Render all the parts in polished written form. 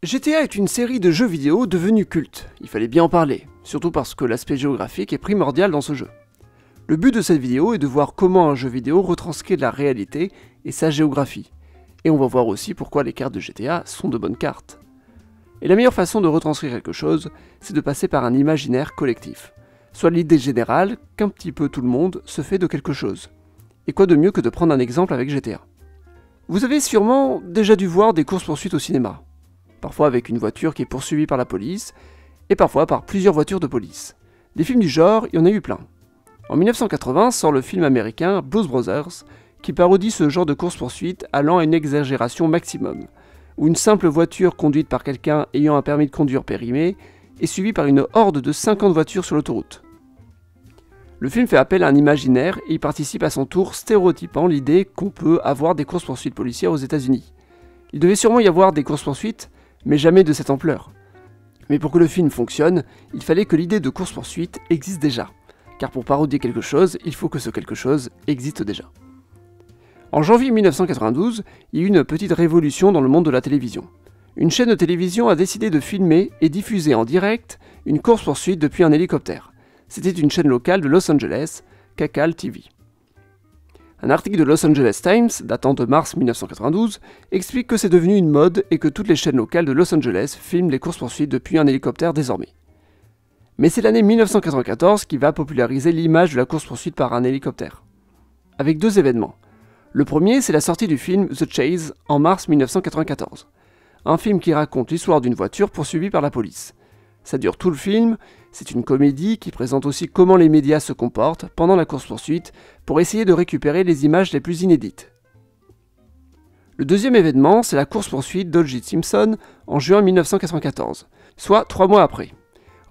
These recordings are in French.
GTA est une série de jeux vidéo devenue culte, il fallait bien en parler, surtout parce que l'aspect géographique est primordial dans ce jeu. Le but de cette vidéo est de voir comment un jeu vidéo retranscrit la réalité et sa géographie, et on va voir aussi pourquoi les cartes de GTA sont de bonnes cartes. Et la meilleure façon de retranscrire quelque chose, c'est de passer par un imaginaire collectif, soit l'idée générale qu'un petit peu tout le monde se fait de quelque chose. Et quoi de mieux que de prendre un exemple avec GTA. Vous avez sûrement déjà dû voir des courses-poursuites au cinéma, parfois avec une voiture qui est poursuivie par la police, et parfois par plusieurs voitures de police. Des films du genre, il y en a eu plein. En 1980 sort le film américain Blues Brothers, qui parodie ce genre de course-poursuite allant à une exagération maximum, où une simple voiture conduite par quelqu'un ayant un permis de conduire périmé est suivie par une horde de 50 voitures sur l'autoroute. Le film fait appel à un imaginaire et y participe à son tour stéréotypant l'idée qu'on peut avoir des courses-poursuites policières aux États-Unis. Il devait sûrement y avoir des courses-poursuites, mais jamais de cette ampleur. Mais pour que le film fonctionne, il fallait que l'idée de course-poursuite existe déjà, car pour parodier quelque chose, il faut que ce quelque chose existe déjà. En janvier 1992, il y a eu une petite révolution dans le monde de la télévision. Une chaîne de télévision a décidé de filmer et diffuser en direct une course-poursuite depuis un hélicoptère. C'était une chaîne locale de Los Angeles, KCAL TV. Un article de Los Angeles Times, datant de mars 1992, explique que c'est devenu une mode et que toutes les chaînes locales de Los Angeles filment les courses-poursuites depuis un hélicoptère désormais. Mais c'est l'année 1994 qui va populariser l'image de la course-poursuite par un hélicoptère. Avec deux événements. Le premier, c'est la sortie du film The Chase en mars 1994. Un film qui raconte l'histoire d'une voiture poursuivie par la police. Ça dure tout le film, c'est une comédie qui présente aussi comment les médias se comportent pendant la course-poursuite pour essayer de récupérer les images les plus inédites. Le deuxième événement, c'est la course-poursuite d'O.J. Simpson en juin 1994, soit 3 mois après.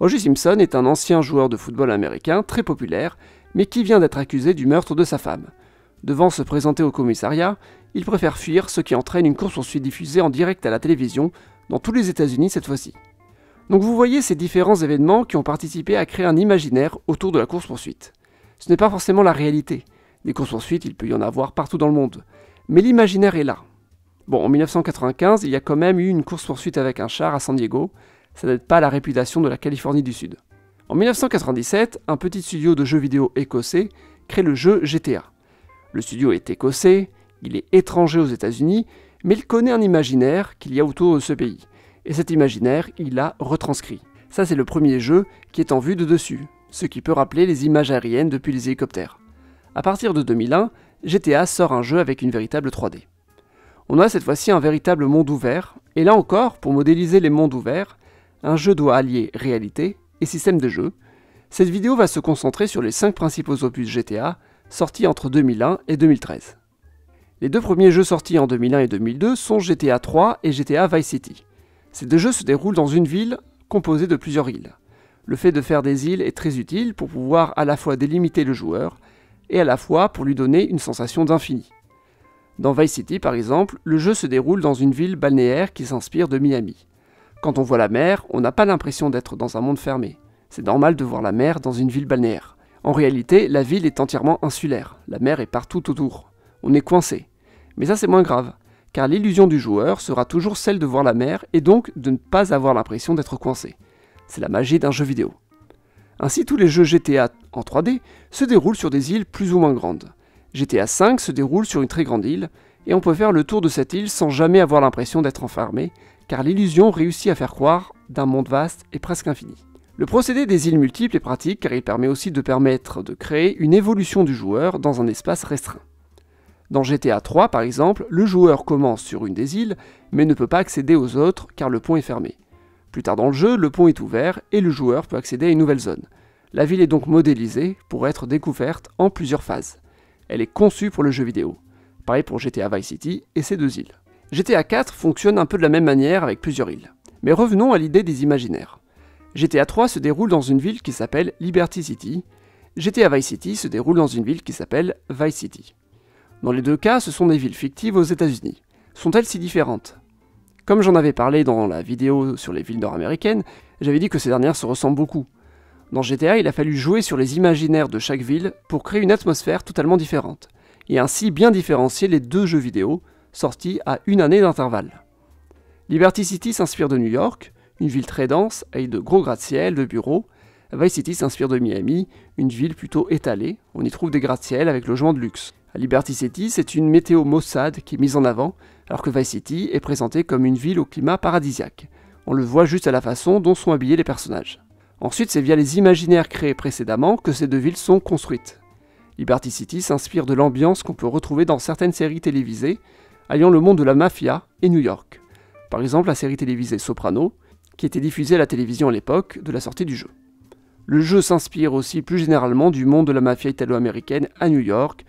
O.J. Simpson est un ancien joueur de football américain très populaire, mais qui vient d'être accusé du meurtre de sa femme. Devant se présenter au commissariat, il préfère fuir, ce qui entraîne une course-poursuite diffusée en direct à la télévision, dans tous les États-Unis cette fois-ci. Donc vous voyez ces différents événements qui ont participé à créer un imaginaire autour de la course-poursuite. Ce n'est pas forcément la réalité. Des courses-poursuites, il peut y en avoir partout dans le monde. Mais l'imaginaire est là. Bon, en 1995, il y a quand même eu une course-poursuite avec un char à San Diego. Ça n'aide pas la réputation de la Californie du Sud. En 1997, un petit studio de jeux vidéo écossais crée le jeu GTA. Le studio est écossais, il est étranger aux États-Unis, mais il connaît un imaginaire qu'il y a autour de ce pays. Et cet imaginaire, il l'a retranscrit. Ça, c'est le premier jeu qui est en vue de dessus, ce qui peut rappeler les images aériennes depuis les hélicoptères. À partir de 2001, GTA sort un jeu avec une véritable 3D. On a cette fois-ci un véritable monde ouvert, et là encore, pour modéliser les mondes ouverts, un jeu doit allier réalité et système de jeu. Cette vidéo va se concentrer sur les 5 principaux opus GTA, sortis entre 2001 et 2013. Les deux premiers jeux sortis en 2001 et 2002 sont GTA 3 et GTA Vice City. Ces deux jeux se déroulent dans une ville composée de plusieurs îles. Le fait de faire des îles est très utile pour pouvoir à la fois délimiter le joueur et à la fois pour lui donner une sensation d'infini. Dans Vice City par exemple, le jeu se déroule dans une ville balnéaire qui s'inspire de Miami. Quand on voit la mer, on n'a pas l'impression d'être dans un monde fermé. C'est normal de voir la mer dans une ville balnéaire. En réalité, la ville est entièrement insulaire, la mer est partout autour. On est coincé. Mais ça c'est moins grave, car l'illusion du joueur sera toujours celle de voir la mer et donc de ne pas avoir l'impression d'être coincé. C'est la magie d'un jeu vidéo. Ainsi, tous les jeux GTA en 3D se déroulent sur des îles plus ou moins grandes. GTA V se déroule sur une très grande île, et on peut faire le tour de cette île sans jamais avoir l'impression d'être enfermé, car l'illusion réussit à faire croire d'un monde vaste et presque infini. Le procédé des îles multiples est pratique car il permet aussi de créer une évolution du joueur dans un espace restreint. Dans GTA 3 par exemple, le joueur commence sur une des îles, mais ne peut pas accéder aux autres car le pont est fermé. Plus tard dans le jeu, le pont est ouvert et le joueur peut accéder à une nouvelle zone. La ville est donc modélisée pour être découverte en plusieurs phases. Elle est conçue pour le jeu vidéo. Pareil pour GTA Vice City et ses deux îles. GTA 4 fonctionne un peu de la même manière avec plusieurs îles. Mais revenons à l'idée des imaginaires. GTA 3 se déroule dans une ville qui s'appelle Liberty City. GTA Vice City se déroule dans une ville qui s'appelle Vice City. Dans les deux cas, ce sont des villes fictives aux États-Unis. Sont-elles si différentes? Comme j'en avais parlé dans la vidéo sur les villes nord-américaines, j'avais dit que ces dernières se ressemblent beaucoup. Dans GTA, il a fallu jouer sur les imaginaires de chaque ville pour créer une atmosphère totalement différente, et ainsi bien différencier les deux jeux vidéo sortis à une année d'intervalle. Liberty City s'inspire de New York, une ville très dense avec de gros gratte-ciel, de bureaux. Vice City s'inspire de Miami, une ville plutôt étalée, on y trouve des gratte-ciel avec logements de luxe. À Liberty City, c'est une météo maussade qui est mise en avant, alors que Vice City est présentée comme une ville au climat paradisiaque. On le voit juste à la façon dont sont habillés les personnages. Ensuite, c'est via les imaginaires créés précédemment que ces deux villes sont construites. Liberty City s'inspire de l'ambiance qu'on peut retrouver dans certaines séries télévisées, alliant le monde de la mafia et New York. Par exemple, la série télévisée Soprano, qui était diffusée à la télévision à l'époque de la sortie du jeu. Le jeu s'inspire aussi plus généralement du monde de la mafia italo-américaine à New York,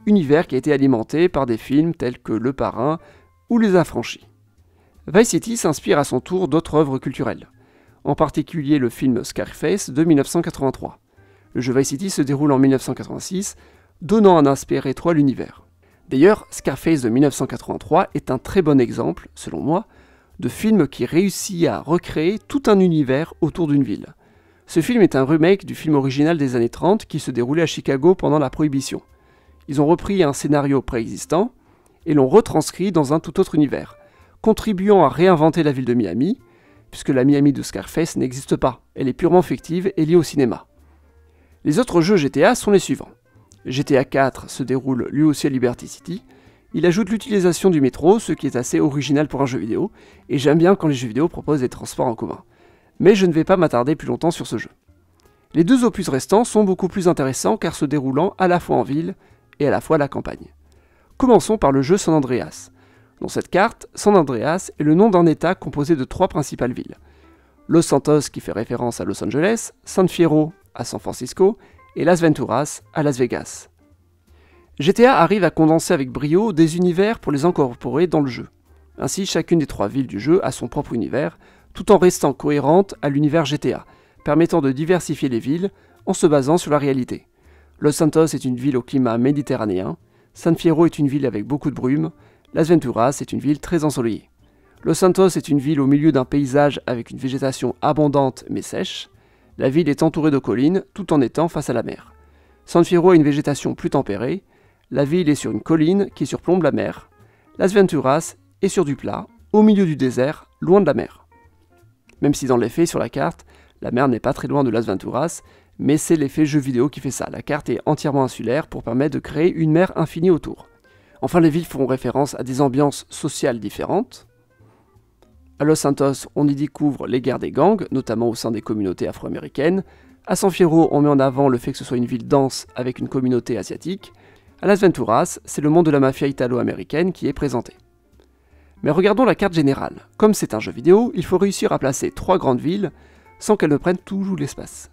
univers qui a été alimenté par des films tels que Le Parrain ou Les Affranchis. Vice City s'inspire à son tour d'autres œuvres culturelles, en particulier le film Scarface de 1983. Le jeu Vice City se déroule en 1986, donnant un aspect rétro à l'univers. D'ailleurs, Scarface de 1983 est un très bon exemple, selon moi, de film qui réussit à recréer tout un univers autour d'une ville. Ce film est un remake du film original des années 30 qui se déroulait à Chicago pendant la Prohibition. Ils ont repris un scénario préexistant et l'ont retranscrit dans un tout autre univers, contribuant à réinventer la ville de Miami, puisque la Miami de Scarface n'existe pas, elle est purement fictive et liée au cinéma. Les autres jeux GTA sont les suivants. GTA 4 se déroule lui aussi à Liberty City. Il ajoute l'utilisation du métro, ce qui est assez original pour un jeu vidéo, et j'aime bien quand les jeux vidéo proposent des transports en commun. Mais je ne vais pas m'attarder plus longtemps sur ce jeu. Les deux opus restants sont beaucoup plus intéressants car se déroulant à la fois en ville et à la fois à la campagne. Commençons par le jeu San Andreas. Dans cette carte, San Andreas est le nom d'un état composé de 3 principales villes. Los Santos qui fait référence à Los Angeles, San Fierro à San Francisco et Las Venturas à Las Vegas. GTA arrive à condenser avec brio des univers pour les incorporer dans le jeu. Ainsi, chacune des 3 villes du jeu a son propre univers, tout en restant cohérente à l'univers GTA, permettant de diversifier les villes en se basant sur la réalité. Los Santos est une ville au climat méditerranéen, San Fierro est une ville avec beaucoup de brume, Las Venturas est une ville très ensoleillée. Los Santos est une ville au milieu d'un paysage avec une végétation abondante mais sèche. La ville est entourée de collines tout en étant face à la mer. San Fierro a une végétation plus tempérée. La ville est sur une colline qui surplombe la mer. Las Venturas est sur du plat, au milieu du désert, loin de la mer. Même si dans les faits, sur la carte, la mer n'est pas très loin de Las Venturas, mais c'est l'effet jeu vidéo qui fait ça. La carte est entièrement insulaire pour permettre de créer une mer infinie autour. Enfin, les villes font référence à des ambiances sociales différentes. À Los Santos, on y découvre les guerres des gangs, notamment au sein des communautés afro-américaines. À San Fierro, on met en avant le fait que ce soit une ville dense avec une communauté asiatique. À Las Venturas, c'est le monde de la mafia italo-américaine qui est présenté. Mais regardons la carte générale. Comme c'est un jeu vidéo, il faut réussir à placer 3 grandes villes sans qu'elles ne prennent tout l'espace.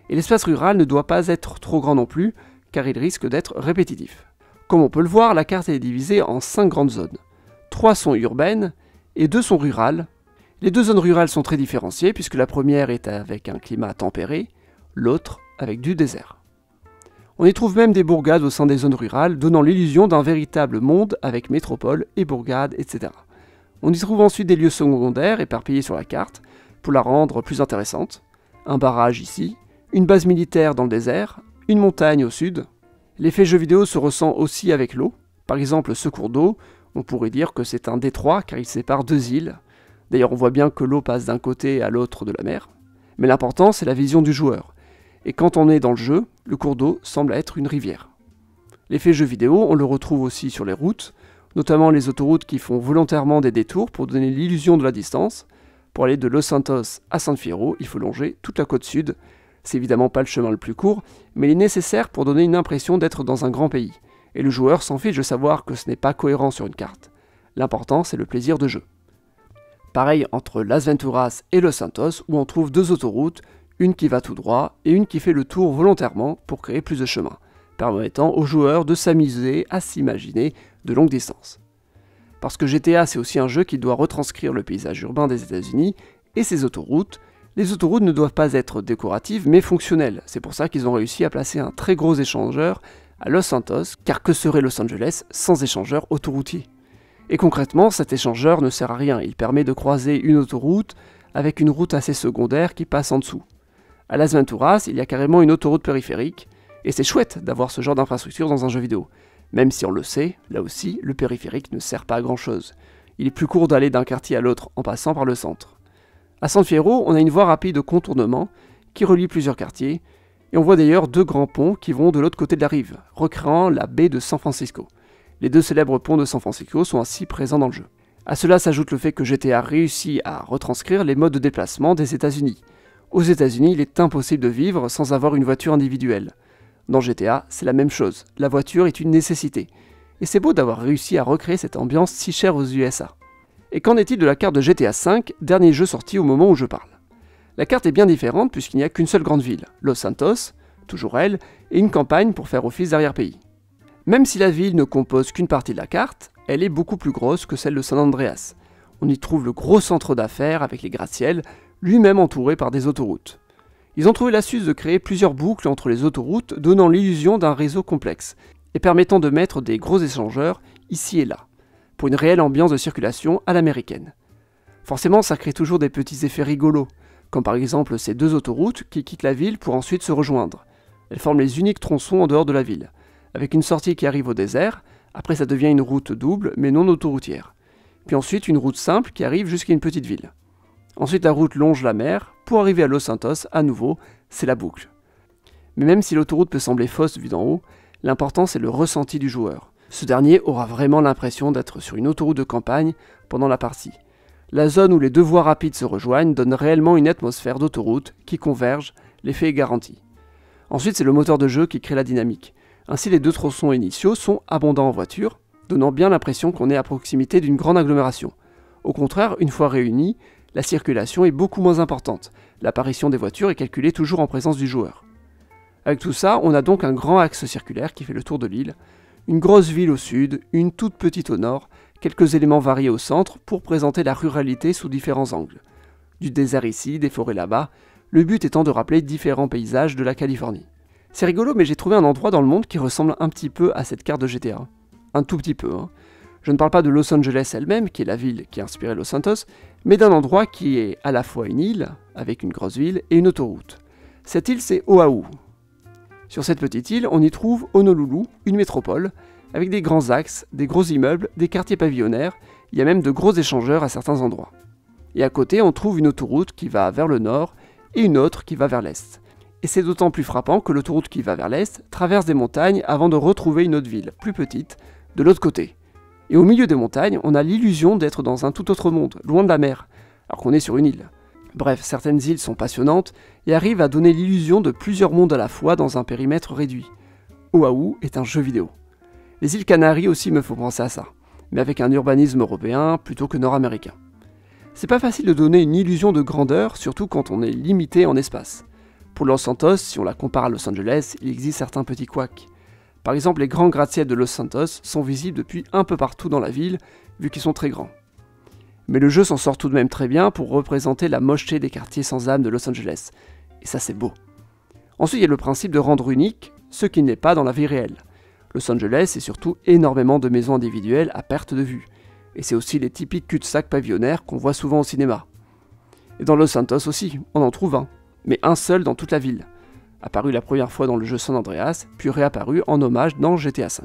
Et l'espace rural ne doit pas être trop grand non plus, car il risque d'être répétitif. Comme on peut le voir, la carte est divisée en 5 grandes zones. 3 sont urbaines et 2 sont rurales. Les 2 zones rurales sont très différenciées puisque la première est avec un climat tempéré, l'autre avec du désert. On y trouve même des bourgades au sein des zones rurales, donnant l'illusion d'un véritable monde avec métropole et bourgades, etc. On y trouve ensuite des lieux secondaires éparpillés sur la carte pour la rendre plus intéressante. Un barrage ici, une base militaire dans le désert, une montagne au sud. L'effet jeu vidéo se ressent aussi avec l'eau. Par exemple, ce cours d'eau, on pourrait dire que c'est un détroit car il sépare 2 îles. D'ailleurs, on voit bien que l'eau passe d'un côté à l'autre de la mer. Mais l'important, c'est la vision du joueur. Et quand on est dans le jeu, le cours d'eau semble être une rivière. L'effet jeu vidéo, on le retrouve aussi sur les routes, notamment les autoroutes qui font volontairement des détours pour donner l'illusion de la distance. Pour aller de Los Santos à San Fierro, il faut longer toute la côte sud. C'est évidemment pas le chemin le plus court, mais il est nécessaire pour donner une impression d'être dans un grand pays. Et le joueur s'en fiche de savoir que ce n'est pas cohérent sur une carte. L'important, c'est le plaisir de jeu. Pareil entre Las Venturas et Los Santos, où on trouve 2 autoroutes, une qui va tout droit et une qui fait le tour volontairement pour créer plus de chemin, permettant aux joueurs de s'amuser à s'imaginer de longues distances. Parce que GTA c'est aussi un jeu qui doit retranscrire le paysage urbain des États-Unis et ses autoroutes. Les autoroutes ne doivent pas être décoratives mais fonctionnelles, c'est pour ça qu'ils ont réussi à placer un très gros échangeur à Los Santos, car que serait Los Angeles sans échangeur autoroutier? Et concrètement, cet échangeur ne sert à rien, il permet de croiser une autoroute avec une route assez secondaire qui passe en dessous. À Las Venturas, il y a carrément une autoroute périphérique, et c'est chouette d'avoir ce genre d'infrastructure dans un jeu vidéo. Même si on le sait, là aussi, le périphérique ne sert pas à grand chose. Il est plus court d'aller d'un quartier à l'autre en passant par le centre. À San Fierro, on a une voie rapide de contournement qui relie plusieurs quartiers, et on voit d'ailleurs 2 grands ponts qui vont de l'autre côté de la rive, recréant la baie de San Francisco. Les 2 célèbres ponts de San Francisco sont ainsi présents dans le jeu. À cela s'ajoute le fait que GTA réussit à retranscrire les modes de déplacement des États-Unis. Aux États-Unis, il est impossible de vivre sans avoir une voiture individuelle. Dans GTA, c'est la même chose, la voiture est une nécessité. Et c'est beau d'avoir réussi à recréer cette ambiance si chère aux USA. Et qu'en est-il de la carte de GTA V, dernier jeu sorti au moment où je parle? La carte est bien différente puisqu'il n'y a qu'une seule grande ville, Los Santos, toujours elle, et une campagne pour faire office d'arrière-pays. Même si la ville ne compose qu'une partie de la carte, elle est beaucoup plus grosse que celle de San Andreas. On y trouve le gros centre d'affaires avec les gratte-ciels, lui-même entouré par des autoroutes. Ils ont trouvé l'astuce de créer plusieurs boucles entre les autoroutes, donnant l'illusion d'un réseau complexe, et permettant de mettre des gros échangeurs ici et là, pour une réelle ambiance de circulation à l'américaine. Forcément, ça crée toujours des petits effets rigolos, comme par exemple ces 2 autoroutes qui quittent la ville pour ensuite se rejoindre. Elles forment les uniques tronçons en dehors de la ville, avec une sortie qui arrive au désert, après ça devient une route double mais non autoroutière. Puis ensuite une route simple qui arrive jusqu'à une petite ville. Ensuite la route longe la mer, pour arriver à Los Santos, à nouveau, c'est la boucle. Mais même si l'autoroute peut sembler fausse vue d'en haut, l'important c'est le ressenti du joueur. Ce dernier aura vraiment l'impression d'être sur une autoroute de campagne pendant la partie. La zone où les 2 voies rapides se rejoignent donne réellement une atmosphère d'autoroute qui converge, l'effet est garanti. Ensuite c'est le moteur de jeu qui crée la dynamique. Ainsi les 2 tronçons initiaux sont abondants en voiture, donnant bien l'impression qu'on est à proximité d'une grande agglomération. Au contraire, une fois réunis, la circulation est beaucoup moins importante. L'apparition des voitures est calculée toujours en présence du joueur. Avec tout ça, on a donc un grand axe circulaire qui fait le tour de l'île, une grosse ville au sud, une toute petite au nord, quelques éléments variés au centre pour présenter la ruralité sous différents angles. Du désert ici, des forêts là-bas, le but étant de rappeler différents paysages de la Californie. C'est rigolo, mais j'ai trouvé un endroit dans le monde qui ressemble un petit peu à cette carte de GTA. Un tout petit peu, hein. Je ne parle pas de Los Angeles elle-même, qui est la ville qui a inspiré Los Santos, mais d'un endroit qui est à la fois une île, avec une grosse ville, et une autoroute. Cette île, c'est Oahu. Sur cette petite île, on y trouve Honolulu, une métropole, avec des grands axes, des gros immeubles, des quartiers pavillonnaires, il y a même de gros échangeurs à certains endroits. Et à côté, on trouve une autoroute qui va vers le nord, et une autre qui va vers l'est. Et c'est d'autant plus frappant que l'autoroute qui va vers l'est traverse des montagnes avant de retrouver une autre ville, plus petite, de l'autre côté. Et au milieu des montagnes, on a l'illusion d'être dans un tout autre monde, loin de la mer, alors qu'on est sur une île. Bref, certaines îles sont passionnantes et arrivent à donner l'illusion de plusieurs mondes à la fois dans un périmètre réduit. Oahu est un jeu vidéo. Les îles Canaries aussi me font penser à ça, mais avec un urbanisme européen plutôt que nord-américain. C'est pas facile de donner une illusion de grandeur, surtout quand on est limité en espace. Pour Los Santos, si on la compare à Los Angeles, il existe certains petits couacs. Par exemple, les grands gratte-ciels de Los Santos sont visibles depuis un peu partout dans la ville, vu qu'ils sont très grands. Mais le jeu s'en sort tout de même très bien pour représenter la mocheté des quartiers sans âme de Los Angeles. Et ça, c'est beau. Ensuite, il y a le principe de rendre unique ce qui n'est pas dans la vie réelle. Los Angeles, c'est surtout énormément de maisons individuelles à perte de vue. Et c'est aussi les typiques cul-de-sac pavillonnaires qu'on voit souvent au cinéma. Et dans Los Santos aussi, on en trouve un, mais un seul dans toute la ville. Apparu la première fois dans le jeu San Andreas, puis réapparu en hommage dans GTA V.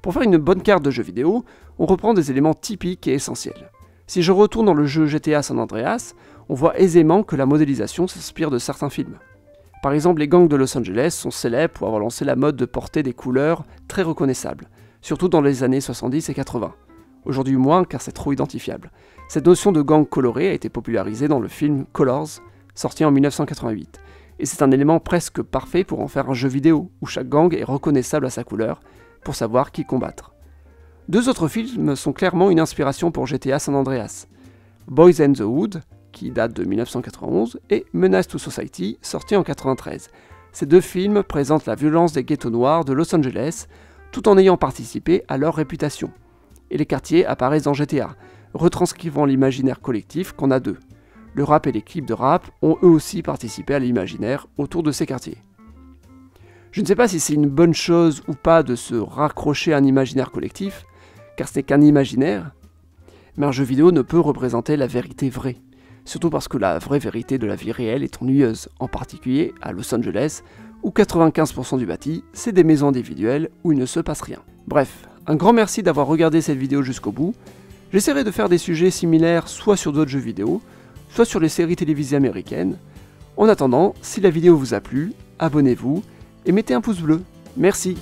Pour faire une bonne carte de jeu vidéo, on reprend des éléments typiques et essentiels. Si je retourne dans le jeu GTA San Andreas, on voit aisément que la modélisation s'inspire de certains films. Par exemple, les gangs de Los Angeles sont célèbres pour avoir lancé la mode de porter des couleurs très reconnaissables, surtout dans les années 70 et 80. Aujourd'hui moins car c'est trop identifiable. Cette notion de gang coloré a été popularisée dans le film Colors, sorti en 1988. Et c'est un élément presque parfait pour en faire un jeu vidéo, où chaque gang est reconnaissable à sa couleur, pour savoir qui combattre. 2 autres films sont clairement une inspiration pour GTA San Andreas. Boys and the Hood, qui date de 1991, et Menace to Society, sorti en 1993. Ces 2 films présentent la violence des ghettos noirs de Los Angeles, tout en ayant participé à leur réputation. Et les quartiers apparaissent dans GTA, retranscrivant l'imaginaire collectif qu'on a d'eux. Le rap et les clips de rap ont eux aussi participé à l'imaginaire autour de ces quartiers. Je ne sais pas si c'est une bonne chose ou pas de se raccrocher à un imaginaire collectif, car ce n'est qu'un imaginaire, mais un jeu vidéo ne peut représenter la vérité vraie, surtout parce que la vraie vérité de la vie réelle est ennuyeuse, en particulier à Los Angeles, où 95% du bâti, c'est des maisons individuelles où il ne se passe rien. Bref, un grand merci d'avoir regardé cette vidéo jusqu'au bout. J'essaierai de faire des sujets similaires soit sur d'autres jeux vidéo, soit sur les séries télévisées américaines. En attendant, si la vidéo vous a plu, abonnez-vous et mettez un pouce bleu. Merci.